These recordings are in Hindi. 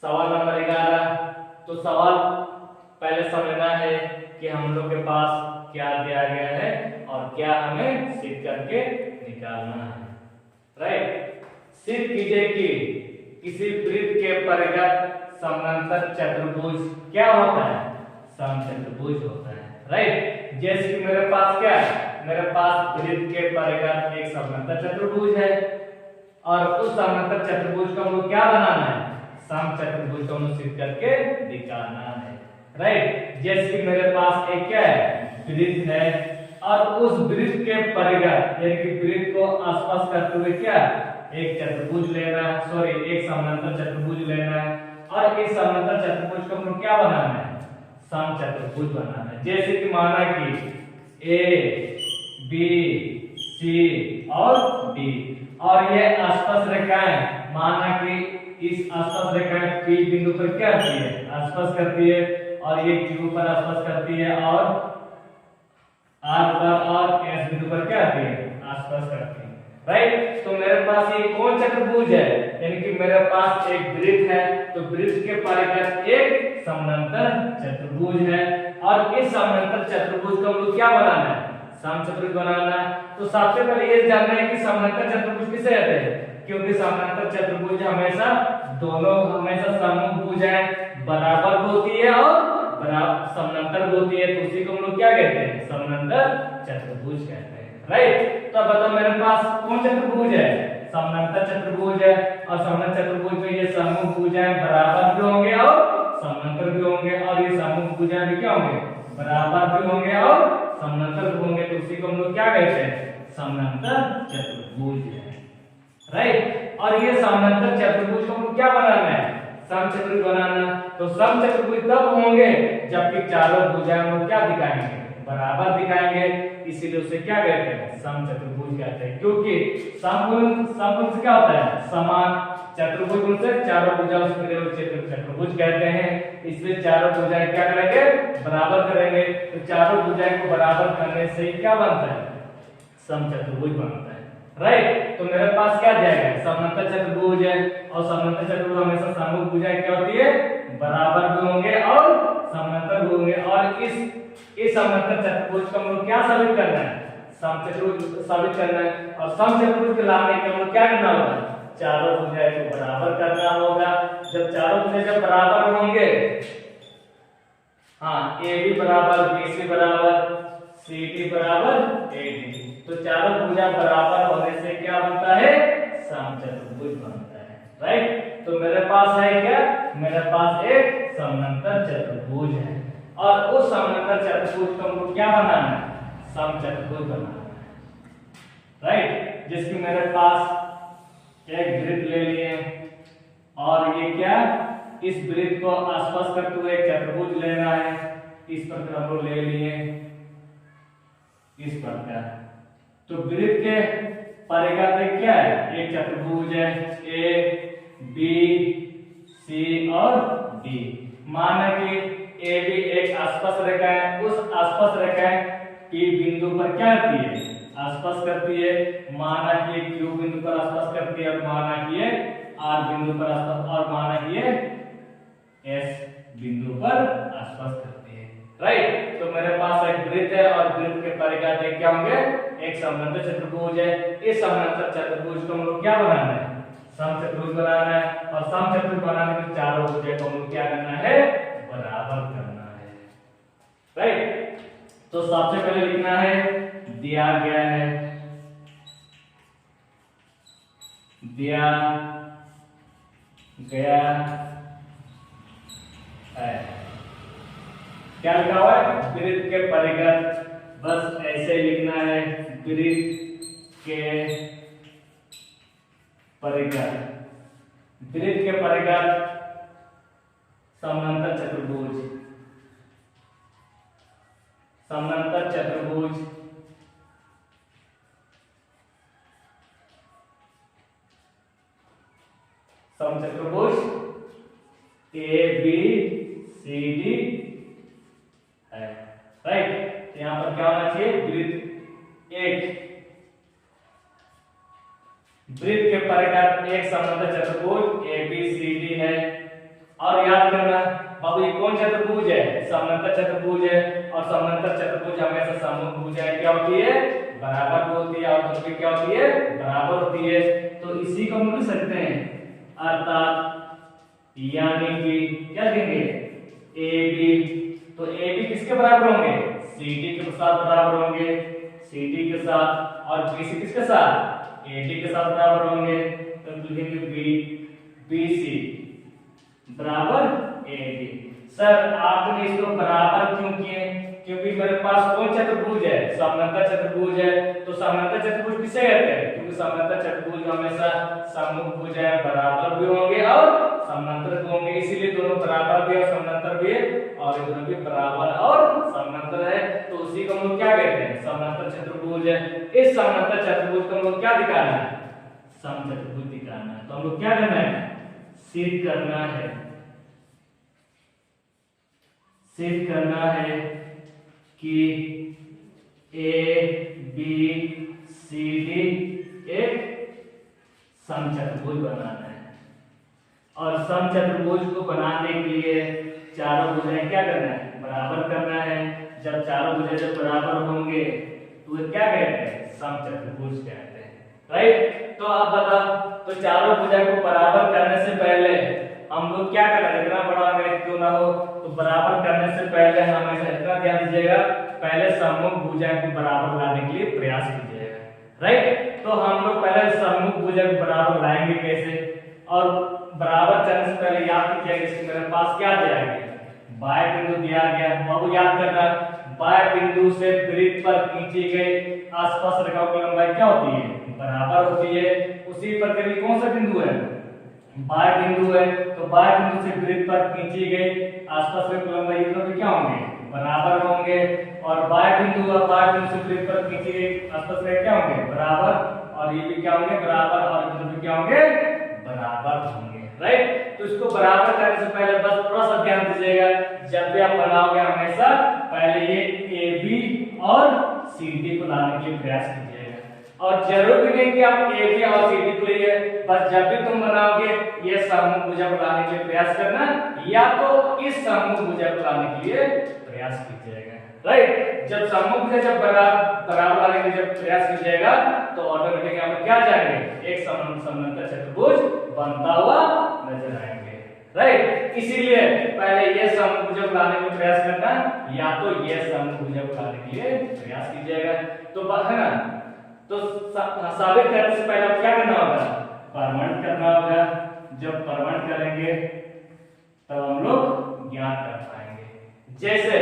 सवाल नंबर 11। तो सवाल पहले समझना है कि हम लोग के पास क्या दिया गया है और क्या हमें सिद्ध करके निकालना है। राइट, सिद्ध कीजिए कि किसी वृत्त के परिगत समांतर चतुर्भुज क्या होता है, समचतुर्भुज होता है। राइट, जैसे कि मेरे पास क्या है, मेरे पास वृत्त के परिगत एक समांतर चतुर्भुज है और उस समांतर चतुर्भुज को हमको क्या बनाना है, समचतुर्भुज को हमको सिद्ध करके दिखाना है। राइट, जैसे कि मेरे पास एक क्या है, वृत्त है और उस वृत्त के परिगत यानी कि वृत्त को आसपास करते हुए क्या एक चतुर्भुज लेना है, सॉरी एक समांतर चतुर्भुज लेना है और इस समांतर चतुर्भुज को हमको क्या बनाना है, समचतुर्भुज बनाना है। जैसे कि माना कि ए बी सी और डी और ये आसपास रेखाएं, माना कि इस आसपास रेखाएं P बिंदु पर क्या करती है, आसपास करती है और ये Q पर आसपास करती है और R पर और S बिंदु पर क्या करती है, आसपास करती है। राइट, तो मेरे पास ये कौन चतुर्भुज है, यानी कि मेरे पास एक वृत्त है, तो वृत्त के परिगत एक समांतर चतुर्भुज है और इस समांतर चतुर्भुज को हम लोग क्या बनाना है, समचतुर्भुज बनाना है। तो सबसे पहले ये जानना है कि समांतर चतुर्भुज किसे कहते हैं, क्योंकि समांतर चतुर्भुज हमेशा दोनों हमेशा समभुजाएं बराबर होती है और बराबर समांतर होती है, तो उसी को हम लोग क्या कहते हैं, समांतर चतुर्भुज कहते हैं। राइट, तो बताओ मेरे पास कौन चतुर्भुज है, समांतर चतुर्भुज है और समांतर चतुर्भुज में ये समभुजाएं बराबर भी होंगे और समांतर भी होंगे और ये समभुजाएं भी क्या होंगे, बराबर भी होंगे और समांतर भी होंगे, तो उसी को हम लोग क्या कहते हैं, समांतर चतुर्भुज है। राइट, और ये समांतर चतुर्भुज को हमको क्या बनाना है, समचतुर्भुज बनाना। तो समचतुर्भुज तब होंगे जबकि चारों भुजाएं हम क्या दिखाएंगे, बराबर दिखाएंगे, इसीलिए उसे क्या कहते हैं, समचतुर्भुज कहते हैं। क्योंकि समभुज क्या होता है, समान, चतुर्भुज से चारों भुजा उसके चतुर्भुज कहते हैं, इसलिए चारों भुजाएं क्या करेंगे, बराबर करेंगे। तो चारों भुजाएं को बराबर करने से क्या बनता है, समचतुर्भुज बनता है। राइट, तो मेरे पास क्या जाएगा, समांतर चतुर्भुज है और समांतर चतुर्भुज हमेशा समभुजाएं क्या होती है, बराबर भी होंगे और समांतर भी होंगे और इस समांतर चतुर्भुज को हम लोग क्या साबित करना है, समचतुर्भुज साबित करना है और समचतुर्भुज के लाने के लिए क्या करना होगा, चारों भुजाएं को बराबर करना होगा। जब चारों भुजाएं जब बराबर होंगे, हाँ ए बी बराबर बी सी बराबर सी डी बराबर ए डी, तो चारों भुजा बराबर होने से क्या बनता है, समचतुर्भुज बनता है। राइट, तो मेरे पास है क्या, मेरे पास एक समांतर चतुर्भुज है और उस समांतर चतुर्भुज को हमको क्या बनाना है, समचतुर्भुज बनाना है। राइट, जिसकी मेरे पास एक वृत्त ले लिए और ये क्या, इस वृत्त को आसपास करते हुए एक चतुर्भुज लेना है, इस प्रकार हम लोग ले लिए इस प्रकार। तो वृत्त के परिगत क्या है, एक चतुर्भुज है ए बी सी और डी। माना कि ए बी एक आसपास रेखा है, उस आसपास रेखा P बिंदु पर क्या करती है, आसपास करती है, माना कि Q बिंदु पर आसपास करती है और माना कि ये R बिंदु पर आसपास और माना कि ये S बिंदु पर आसपास करती है। राइट, तो मेरे पास एक वृत्त है और वृत्त के परिगत क्या होंगे, एक समांतर चतुर्भुज है। इस समांतर चतुर्भुज को हम लोग क्या बनाना है, समचतुर्भुज बनाना है और समचतुर्भुज बनाने में चारों भुजाएं को हम लोग क्या करना है, बराबर करना है। राइट, तो सबसे पहले लिखना है, दिया गया है, दिया गया है, क्या लिखा हुआ है, वृत्त के परिगत, बस ऐसे लिखना है, वृत्त के परिगत, वृत्त के परिगत समांतर चतुर्भुज, समांतर चतुर्भुज समचतुर्भुज ए बी सी डी है। राइट, यहां पर क्या होना चाहिए, वृत्त एक, वृत्त के परिगत एक समांतर चतुर्भुज ए बी सी डी है है, समांतर चतुर्भुज है, और समांतर चतुर्भुज हमेशा सम्मुख भुजाएं क्या होती है, बराबर होती है, और दोनों की क्या होती है, बराबर होती है। तो इसी को हम लिख सकते हैं, अर्थात यानी कि क्या देंगे, ए बी। तो ए बी किसके बराबर होंगे, सी डी के साथ बराबर होंगे, सी डी के साथ, और बी सी किसके साथ, ए डी के साथ बराबर होंगे। तो लिखेंगे बी बी सी बराबर ए डी। सर आपने इसको बराबर क्यों किए, क्योंकि मेरे पास कौन चतुर्भुज है, समांतर चतुर्भुज है। तो समांतर चतुर्भुज किसे कहते हैं, क्योंकि समांतर चतुर्भुज हमेशा सम्मुख भुजाएं बराबर भी होंगे और समांतर भी होंगे, इसीलिए दोनों बराबर भी और समांतर भी है, और ये दोनों भी बराबर और समांतर है। तो उसी को हम लोग क्या कहते हैं, समांतर चतुर्भुज है। इस समांतर चतुर्भुज को हम लोग क्या दिखाना है, समचतुर्भुज दिखाना है। तो हम लोग क्या करना है, सिद्ध करना है, सिद्ध करना है कि ए बी सी डी एक समचतुर्भुज बनाना है। और समचतुर्भुज को बनाने के लिए चारों भुजाएं क्या करना है, बराबर करना है। जब चारों भुजाएं जब बराबर होंगे तो वे क्या कहते हैं, समचतुर्भुज कहते हैं, राइट। तो आप बताओ, तो चारों भुजाएं को बराबर करने से पहले हम लोग क्या करना है, जितना बड़ा गणित क्यों ना हो, तो बराबर करने से पहले हमेशा इतना ध्यान दीजिएगा, पहले सम्मुख भुजाएं को बराबर लाने के लिए प्रयास कीजिएगा, राइट। तो हम लोग पहले सम्मुख भुजाएं को बराबर लाएंगे कैसे, और बराबर करने से पहले याद कीजिएगा कि मेरे पास क्या दिया गया, बाय बिंदु दिया गया। बाबू याद करना, बाय बिंदु से वृत्त पर खींची गई आसपास रेखाओं की लंबाई क्या होती है, बराबर होती है। उसी प्रकार की कौन सा बिंदु है, बाय बिंदु है। तो बाय बिंदु से वृत्त पर खींची गई आसपास रेखाओं की लंबाई दोनों भी क्या होंगे, बराबर होंगे। और बाय बिंदु और बाय बिंदु से वृत्त पर खींची गई आसपास रेखा क्या होंगे, बराबर, और ये भी क्या होंगे, बराबर, और दोनों भी क्या होंगे, बराबर होंगे, राइट। तो इसको बराबर करने से पहले बस थोड़ा सा ध्यान दीजिएगा, जब भी आप बनाओगे हमेशा पहले ये ए बी और सी डी को लाने के लिए प्रयास कीजिएगा। और जरूरी नहीं कि आप ए बी और सी डी को लिए, बस जब भी तुम बनाओगे ये समूह भुजा को लाने के लिए प्रयास करना, या तो इस समूह भुजा को लाने के लिए प्रयास कीजिएगा, राइट। जब समूह भुजा जब बराबर लाने के लिए जब प्रयास कीजिएगा तो ऑटोमेटिकली हम क्या जाएंगे, एक समांतर चतुर्भुज बनता हुआ नजर आएंगे, राइट। इसीलिए पहले ये समूह भुजा को लाने का प्रयास करना, या तो ये समूह भुजा को लाने के लिए प्रयास कीजिएगा। तो बात है ना, तो साबित करने से पहले क्या करना होगा, प्रमाणित करना होगा। जब प्रमाणित करेंगे तब हम लोग ज्ञात कर पाएंगे। जैसे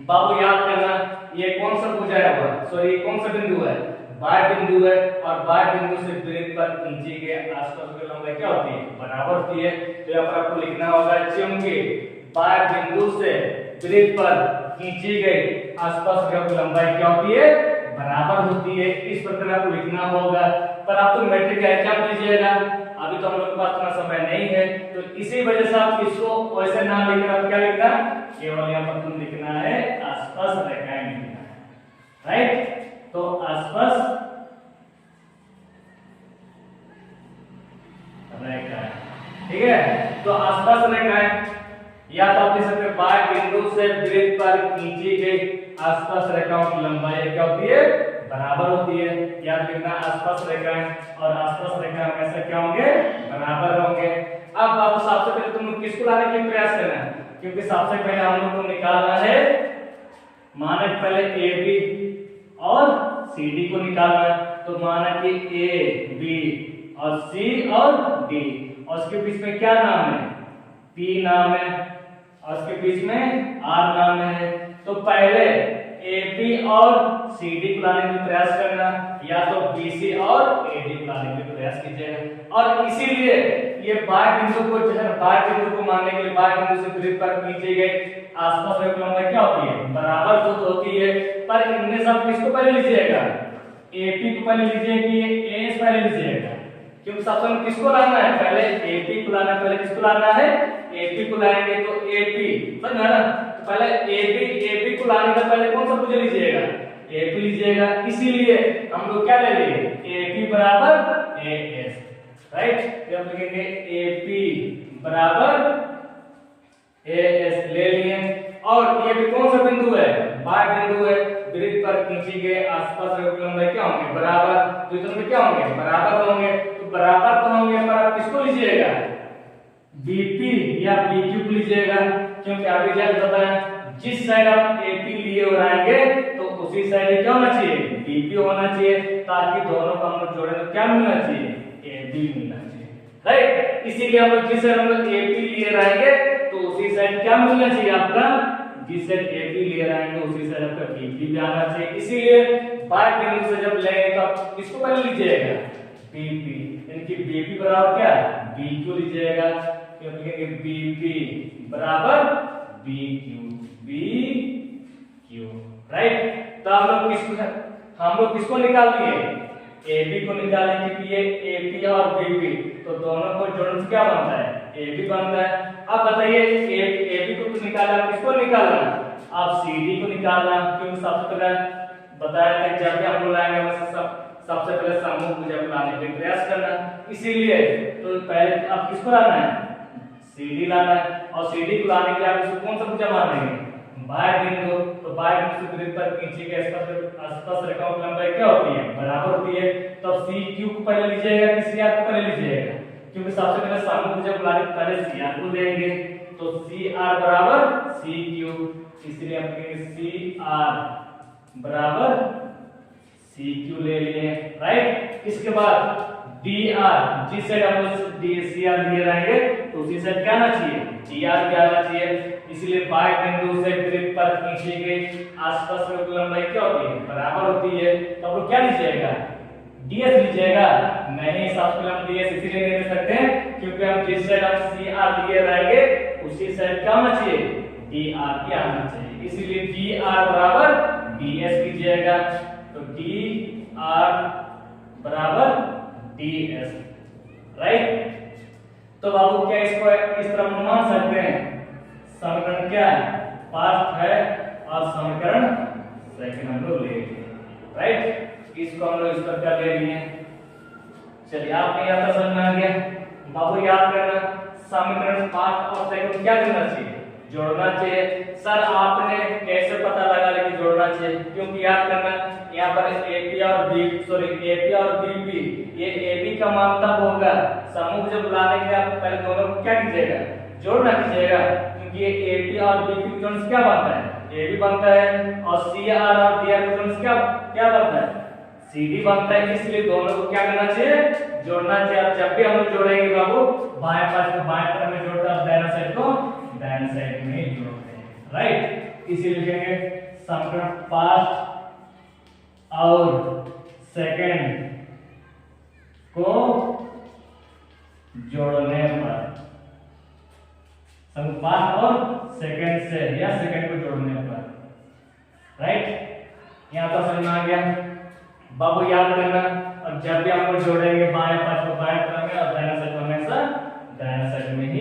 बाबू याद करना, ये कौन सा भुजा है, सॉरी कौन सा बिंदु है, बाय बिंदु है, और बाय बिंदु से वृत्त पर खींची गई आसपास की लंबाई क्या होती है, बराबर होती है। तो यहाँ पर आपको लिखना होगा, चूंकि बाय बिंदु से वृत्त पर खींची गई आसपास की लंबाई क्या होती है, बराबर होती है। इस प्रकार आपको लिखना होगा। पर आप तो मैट्रिक का एग्जाम दीजिएगा, अभी तो हम लोग के पास इतना समय नहीं है, तो इसी वजह से आप इसको वैसे ना लिखकर आप क्या लिखना, केवल यहाँ पर तुम लिखना है आसपास रेखाएं लिखना है, राइट। तो आसपास रेखाएं, ठीक है। तो आसपास रेखाएं, या तो आप लिख सकते हैं बाय बिंदु से वृत्त पर खींची गई आसपास रेखाओं की लंबाई क्या होती है, बराबर होती है। याद रखना आसपास रेखाएं और आसपास रेखा हमेशा क्या होंगे, बराबर होंगे। अब आप सबसे पहले तुम किसको लाने के लिए प्रयास करना है, क्योंकि सबसे पहले हम लोग को निकालना है, माना पहले ए बी और सी डी को निकालना है। तो माना कि ए बी और सी और डी, और उसके बीच में क्या नाम है, पी नाम है, और उसके बीच में आर नाम है। तो पहले ए बी और सी डी को लाने का प्रयास करना, या तो बी सी और ए डी को लाने का प्रयास कीजिएगा। और इसीलिए ये बाय बिंदु को जो है, बाय बिंदु को मानने के लिए बाय बिंदु से वृत्त पर खींची गई आसपास रेखा लंबाई क्या होती है, बराबर तो होती है। पर इनमें सब किसको पहले लीजिएगा, ए पी को पहले लीजिए कि ए एस पहले लीजिएगा, क्योंकि सबसे पहले किसको लाना है, पहले ए पी को लाना, पहले किसको लाना है, ए पी को लाएंगे। तो ए पी समझा ना, तो पहले ए पी को लाने का पहले कौन सा भुजा लीजिएगा, ए पी लीजिएगा। इसीलिए हम लोग क्या ले लिए, ए पी बराबर ए एस, राइट। तो हम लिखेंगे ए पी बराबर ए एस ले लिए। ये भी कौन सा बिंदु है, बाह्य बिंदु है। वृत्त पर खींची गए आसपास रेखाओं की लंबाई क्या होंगे, बराबर। तो दोनों में क्या होंगे, बराबर होंगे। तो बराबर तो होंगे पर आप किसको लीजिएगा, बीपी या बीक्यू को लीजिएगा, क्योंकि अभी जैसे बताया जिस साइड आप एपी लिए हो आएंगे तो उसी साइड क्या होना चाहिए, बीपी होना चाहिए, ताकि दोनों को हम लोग जोड़े तो क्या मिलना चाहिए, एबी मिलना चाहिए, राइट। इसीलिए हम लोग जिस साइड हम लोग एपी लिए रहेंगे तो उसी साइड क्या मिलना चाहिए आपका, जिस साइड एपी लिए रहेंगे उसी साइड आपका बीपी भी आना चाहिए। इसीलिए बाह्य बिंदु से जब लेंगे तो आप किसको पहले लीजिएगा, बीपी, यानी कि बीपी बराबर क्या, बीक्यू लीजिएगा, क्योंकि लिखेंगे बीपी बराबर बीक्यू, बीक्यू, राइट। तो हम लोग किसको निकाल दिए, एबी को निकालें, क्योंकि ये एपी और बीपी तो दोनों को जोड़ने से क्या बनता है, एबी बनता है। अब बताइए एबी को तो निकाला, आप किसको निकालना, आप सीडी को निकालना, क्योंकि सबसे पहले बताया था जब भी हम लोग लाएंगे सबसे पहले समूह मुझे लाने का प्रयास करना, इसीलिए तो पहले आप किसको लाना है, सीडी लाना है। और सीडी को लाने के लिए आप इसको कौन सा भुजा मानेंगे, बाह्य बिंदु। तो बाह्य बिंदु से वृत्त पर खींची गई आसपास रेखाओं की लंबाई क्या होती है, बराबर होती है। तो सी क्यू को पहले लीजिएगा कि सी आर को पहले लीजिएगा, क्योंकि सबसे पहले समूह मुझे बुलाने के पहले सी आर को लेंगे। तो सी आर बराबर सी क्यू, इसलिए हम कहेंगे सी आर बराबर सी क्यू ले लिए, राइट। इसके बाद डी आर, जिस साइड हम लोग डी सी आर लिए रहेंगे तो उसी साइड क्या आना चाहिए, डी आर भी आना चाहिए। इसलिए बाह्य बिंदु से वृत्त पर खींची गई आसपास की लंबाई क्या होती है, बराबर होती है। तो आप लोग क्या लीजिएगा, डीएस लीजिएगा, नहीं सबसे पहले हम डीएस इसीलिए नहीं ले सकते हैं क्योंकि हम जिस साइड हम सी आर लिए रहेंगे उसी साइड क्या होना चाहिए, डी आर भी आना चाहिए, इसीलिए डी आर बराबर डीएस लीजिएगा। तो डी आर बराबर डीएस, राइट। तो बाबू क्या इसको इस तरह मान सकते हैं, समीकरण क्या है, फर्स्ट है और समीकरण सेकंड हम लोग ले लिए, राइट। इसको हम लोग इस पर क्या ले लिए, चलिए आपने यहाँ तक समझ में आ गया। बाबू याद करना समीकरण फर्स्ट और सेकंड क्या करना चाहिए, जोड़ना चाहिए। सर आपने कैसे पता लगा कि जोड़ना चाहिए, क्योंकि याद करना यहाँ पर एपी और बीपी, ये एबी का मान तब होगा समूह जब बुलाने के लिए आप पहले दोनों को क्या कीजिएगा, जोड़ना कीजिएगा, क्योंकि ये एपी और बीपी जोड़ से क्या बनता है, एबी बनता है, और सी आर और डी आर जोड़ से क्या बनता है, सीडी बनता है। इसलिए दोनों को क्या करना चाहिए, जोड़ना चाहिए। अब जब भी हम लोग जोड़ेंगे बाबू बाएं पास को बाएं तरफ में जोड़ते हैं, दाहिना साइड को दाहिना साइड में जोड़ते हैं, राइट। इसीलिए लिखेंगे समीकरण फर्स्ट और सेकंड को जोड़ने पर, फर्स्ट और सेकंड से या सेकंड को जोड़ने पर, राइट। यहां तो समझ में आ गया बाबू, याद करना। और जब भी आपको जोड़ेंगे बाएं पास को बाएं तरफ में और दाहिना साइड को हमेशा दाहिना साइड में ही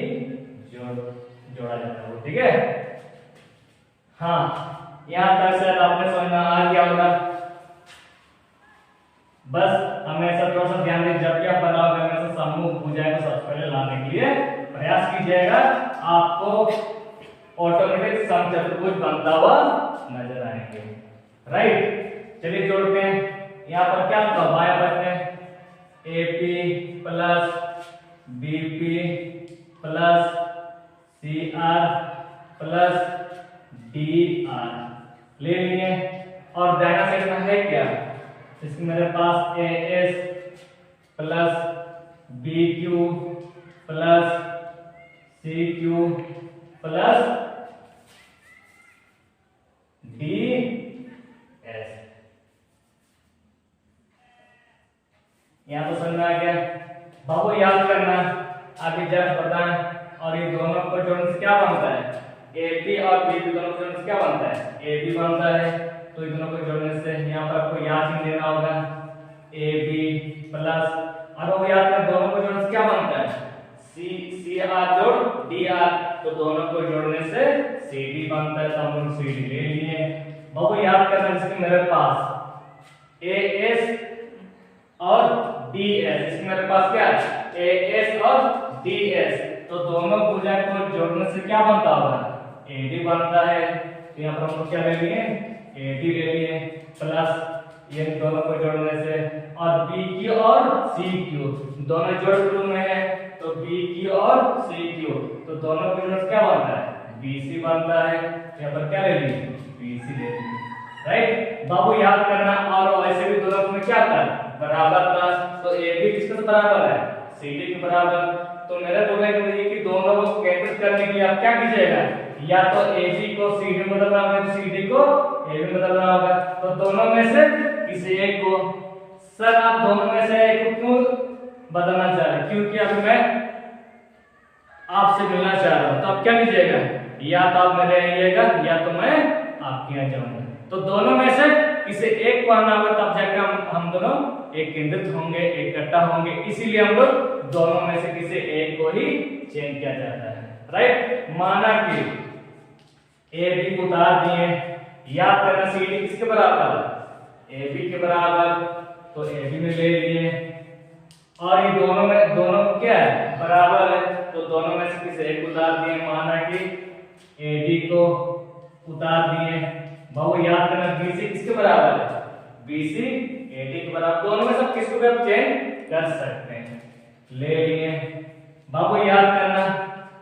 जोड़ा जाता है, ठीक है। हाँ यहां तक शायद आपने समझ में आ गया होगा। बस हमेशा थोड़ा सा ध्यान दें, जब भी आप बनाओगे हमेशा समूह भुजाएं को सबसे पहले लाने के लिए प्रयास कीजिएगा, आपको ऑटोमेटिक समचतुर्भुज बनता हुआ नजर आएंगे, राइट। चलिए जोड़ते हैं। यहाँ पर क्या होगा, बाएं पास में AP plus BP plus C R plus D R ले लिए, और दाहिना साइड में है क्या, इसमें मेरे पास A S plus B Q plus C Q plus D S. यहां तो समझ में आ गया बाबू, याद करना आगे जब बताएं। और ये दोनों को जोड़ने से क्या बनता है, एपी और बीपी दोनों को जोड़ने से क्या बनता है, एबी बनता है। तो इन दोनों को जोड़ने से यहाँ पर आपको याद ही देना होगा एबी प्लस, और वो याद कर दोनों को जोड़ने से क्या बनता है, सी आर जोड़ डी आर, तो दोनों को जोड़ने से सी डी बनता है। तो हम लोग सी डी ले लिए बाबू, याद करना इसमें मेरे पास ए एस और डी एस, इसमें मेरे पास क्या है ए एस और डी एस, तो दोनों भुजाएं को जोड़ने से क्या बनता होगा, एडी बनता है। तो यहाँ पर हम लोग क्या ले लिए, AD ले लिए प्लस ये दोनों को जोड़ने से, और BQ और CQ दोनों जोड़ ग्रुप में है, तो BQ और CQ तो दोनों को जोड़ क्या बनता है, BC बनता है। यहाँ पर क्या ले लिए, BC ले लिए, राइट। बाबू याद करना, और वैसे भी दोनों में क्या था, बराबर था, तो AB किसके बराबर है, CD के बराबर। तो मेरा बोलने का ये कि दोनों को केंद्रित करने के लिए आप क्या कीजिएगा, या तो AB को CD में बदलना होगा, तो CD को AB में बदलना होगा। तो दोनों में से किसी एक को, सर आप दोनों में से एक को क्यों बदलना चाह रहे हैं, क्योंकि अभी मैं आपसे मिलना चाह रहा हूं, तो आप क्या कीजिएगा, या तो आप मेरे आइएगा या तो मैं आपके यहाँ जाऊंगा। तो दोनों में से किसी एक को आना होगा, तब जाकर हम दोनों एक केंद्रित होंगे, इकट्ठा होंगे, इसीलिए हम लोग दोनों में से किसी एक को ही चेंज किया जाता है, राइट। माना कि AB को उतार दिए, याद करना CD किसके बराबर, AB के बराबर, तो AB में ले लिए, और ये दोनों क्या है, बराबर है, तो दोनों में से किसी एक को उतार दिए। माना कि AD को उतार दिए, बहु याद करना BC किसके बराबर है, BC AD के बराबर, दोनों में सब किसको भी आप चेंज कर सकते हैं, ले लिए। बाबू याद करना,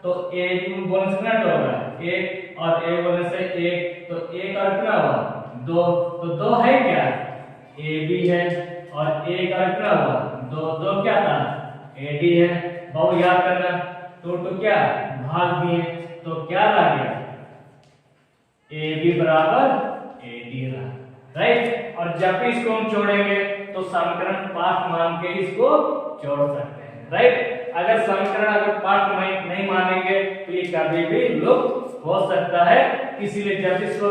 तो एक बोलने से कितना होगा, एक, और एक बोलने से एक, तो एक और कितना हुआ, दो, तो दो है क्या, AB है, और एक और कितना हुआ, दो, दो क्या था, AD है। बाबू याद करना, तो क्या भाग दिए, तो क्या आ गया, AB बराबर AD रहा, राइट। और जब भी इसको हम जोड़ेंगे तो समीकरण पाठ मान के इसको जोड़ सकते हैं, राइट। अगर समीकरण अगर पाठ नहीं मानेंगे तो ये कभी भी लुप्त हो सकता है, इसीलिए जब इसको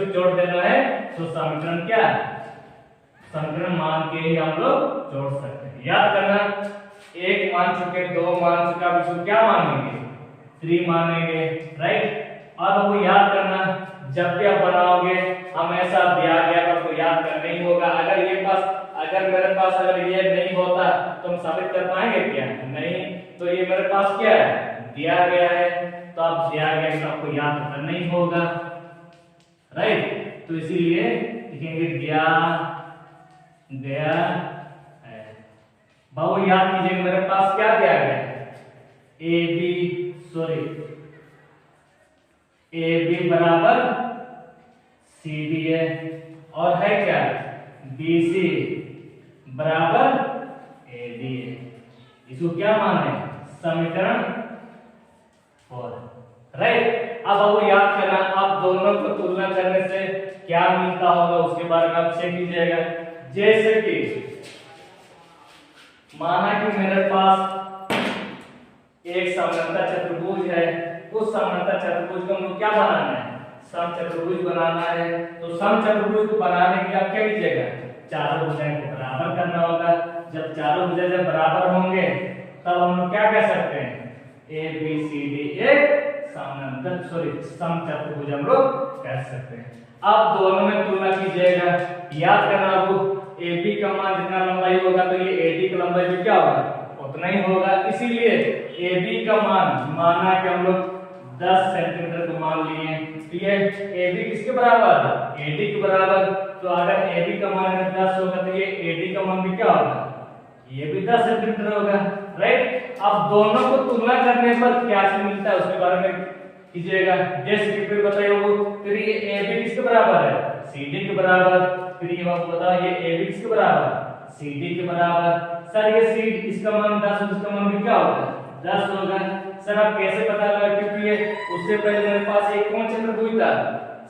जोड़ देना है तो समीकरण क्या है, समीकरण मान के ही हम लोग जोड़ सकते हैं। याद करना, एक मान चुके, दो मान चुका, अब इसको क्या मानेंगे, 3 मानेंगे, राइट। अब वो याद करना, जब भी आप बनाओगे हमेशा दिया गया तो आपको याद करना ही होगा। अगर मेरे पास अगर ये नहीं होता तो हम साबित कर पाएंगे क्या, नहीं। तो ये मेरे पास क्या है, दिया गया है, तो आप दिया गया तो आपको याद करना ही होगा, राइट। तो इसीलिए लिखेंगे दिया गया है। बाबू याद कीजिए, मेरे पास क्या दिया गया है, AB बराबर CD है, और है क्या, BC बराबर AD है। इसको क्या माने, समीकरण 4, राइट। अब आपको याद करना, आप दोनों को तुलना करने से क्या मिलता होगा उसके बारे में आप चेक कीजिएगा। जैसे कि माना कि मेरे पास एक समांतर चतुर्भुज है, उस समांतर चतुर्भुज को हम क्या बनाना है, समचतुर्भुज बनाना है। तो समचतुर्भुज को बनाने के लिए आप क्या कीजिएगा, चारों भुजाएं को बराबर करना होगा। जब चारों भुजाएं जब बराबर होंगे तब हम लोग क्या कह सकते हैं, ABCD एक समचतुर्भुज हम लोग कह सकते हैं। अब दोनों में तुलना कीजिएगा, याद करना आपको, AB का मान जितना लंबाई होगा तो ये AD का लंबाई भी क्या होगा, उतना ही होगा। इसीलिए AB का मान माना कि हम लोग 10 सेंटीमीटर को मान लिए, तो ये AB किसके बराबर है, AD के बराबर। तो अगर AB का मान 10 होगा तो ये AD का मान भी क्या होगा, ये भी 10 सेंटीमीटर होगा, राइट। अब दोनों को तुलना करने पर क्या चीज मिलता है उसके बारे में कीजिएगा। जैसे कि फिर बताइए वो, फिर ये AB किसके बराबर है, CD के बराबर। फिर ये आपको बताओ ये AB किसके बराबर, CD के बराबर। सर ये CD इसका मान 10 और इसका मान भी क्या होगा, 10 होगा। सर आप कैसे पता लगा, क्योंकि ये उससे पहले मेरे पास एक कौन चतुर्भुज था,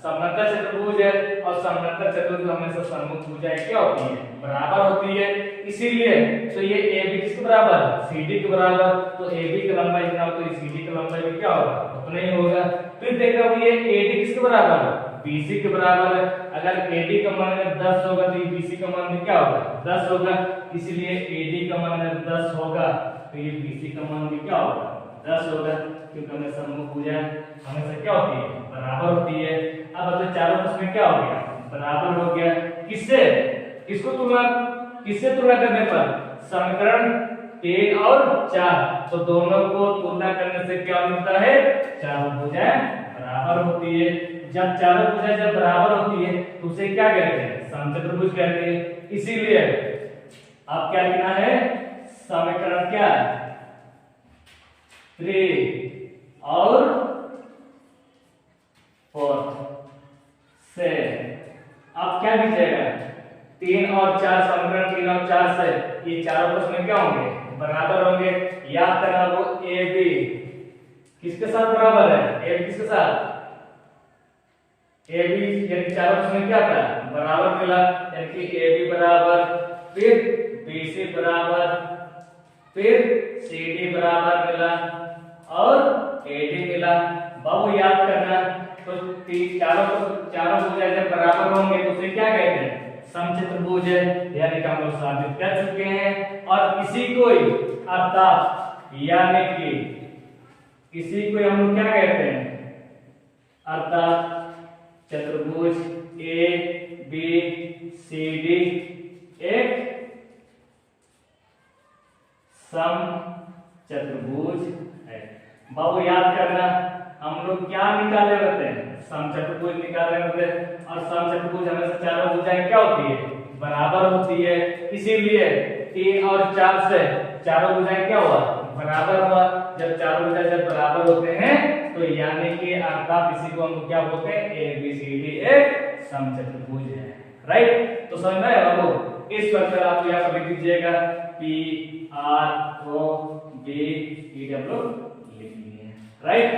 समांतर चतुर्भुज है, और समांतर चतुर्भुज हमेशा सम्मुख भुजाएं क्या होती है, बराबर होती है। इसीलिए तो ये AB किसके बराबर, CD के बराबर। तो AB की लंबाई जितना हो तो CD की लंबाई भी क्या होगा, उतना ही होगा। फिर देख रहा हूं ये AD किसके बराबर है, BC के बराबर है। अगर AD का मान 10 होगा तो ये BC का मान भी क्या होगा, 10 होगा। इसलिए AD का मान 10 होगा तो ये BC का मान भी क्या होगा, 10 होगा, क्योंकि हमें सम्मुख भुजाएं हमेशा क्या होती है, बराबर होती है। अब तो चारों पक्ष में क्या हो गया, बराबर हो गया। किससे, किसको तुलना, किससे तुलना करने पर, समीकरण 3 और 4, तो दोनों को तुलना करने से क्या मिलता है? चारों भुजाएं बराबर होती है। जब चारों भुजाएं जब बराबर होती है तो उसे क्या कहते हैं? समचतुर्भुज कहते हैं। इसीलिए अब क्या लिखना है? समीकरण क्या है? 3 और 4 से अब क्या लीजिएगा? 3 और 4 समीकरण 3 और 4 से ये चारों प्रश्न क्या होंगे? बराबर होंगे। याद करना वो ए बी किसके साथ बराबर है? ए किसके साथ? ए बी यानी चारों प्रश्न क्या था? बराबर मिला, यानी कि ए बी बराबर, फिर बी सी बराबर, फिर सी डी बराबर मिला और ए डी मिला। बाबू याद करना, तो चारों भुजाएं जब बराबर होंगे तो उसे क्या कहते हैं? समचतुर्भुज है, यानी कि हम लोग साबित कर चुके हैं। और इसी को अर्थात यानी कि इसी को हम लोग क्या कहते हैं? अर्थात चतुर्भुज ए बी सी डी एक समचतुर्भुज है। बाबू याद करना, हम लोग क्या निकाले होते हैं? समचतुर्भुज निकाले होते हैं। और समचतुर्भुज हमेशा चारों भुजाएं क्या होती है? बराबर होती है। इसीलिए 3 और 4 से चारों भुजाएं क्या हुआ? बराबर हुआ। जब चारों भुजाएं जब बराबर होते हैं तो यानी कि अर्थात इसी को हम क्या बोलते हैं? ए बी सी डी एक समचतुर्भुज है। राइट, तो समझ में आया बाबू? इस प्रकार आप यहाँ पर लिख दीजिएगा P R O B E W लिख लीजिए। राइट।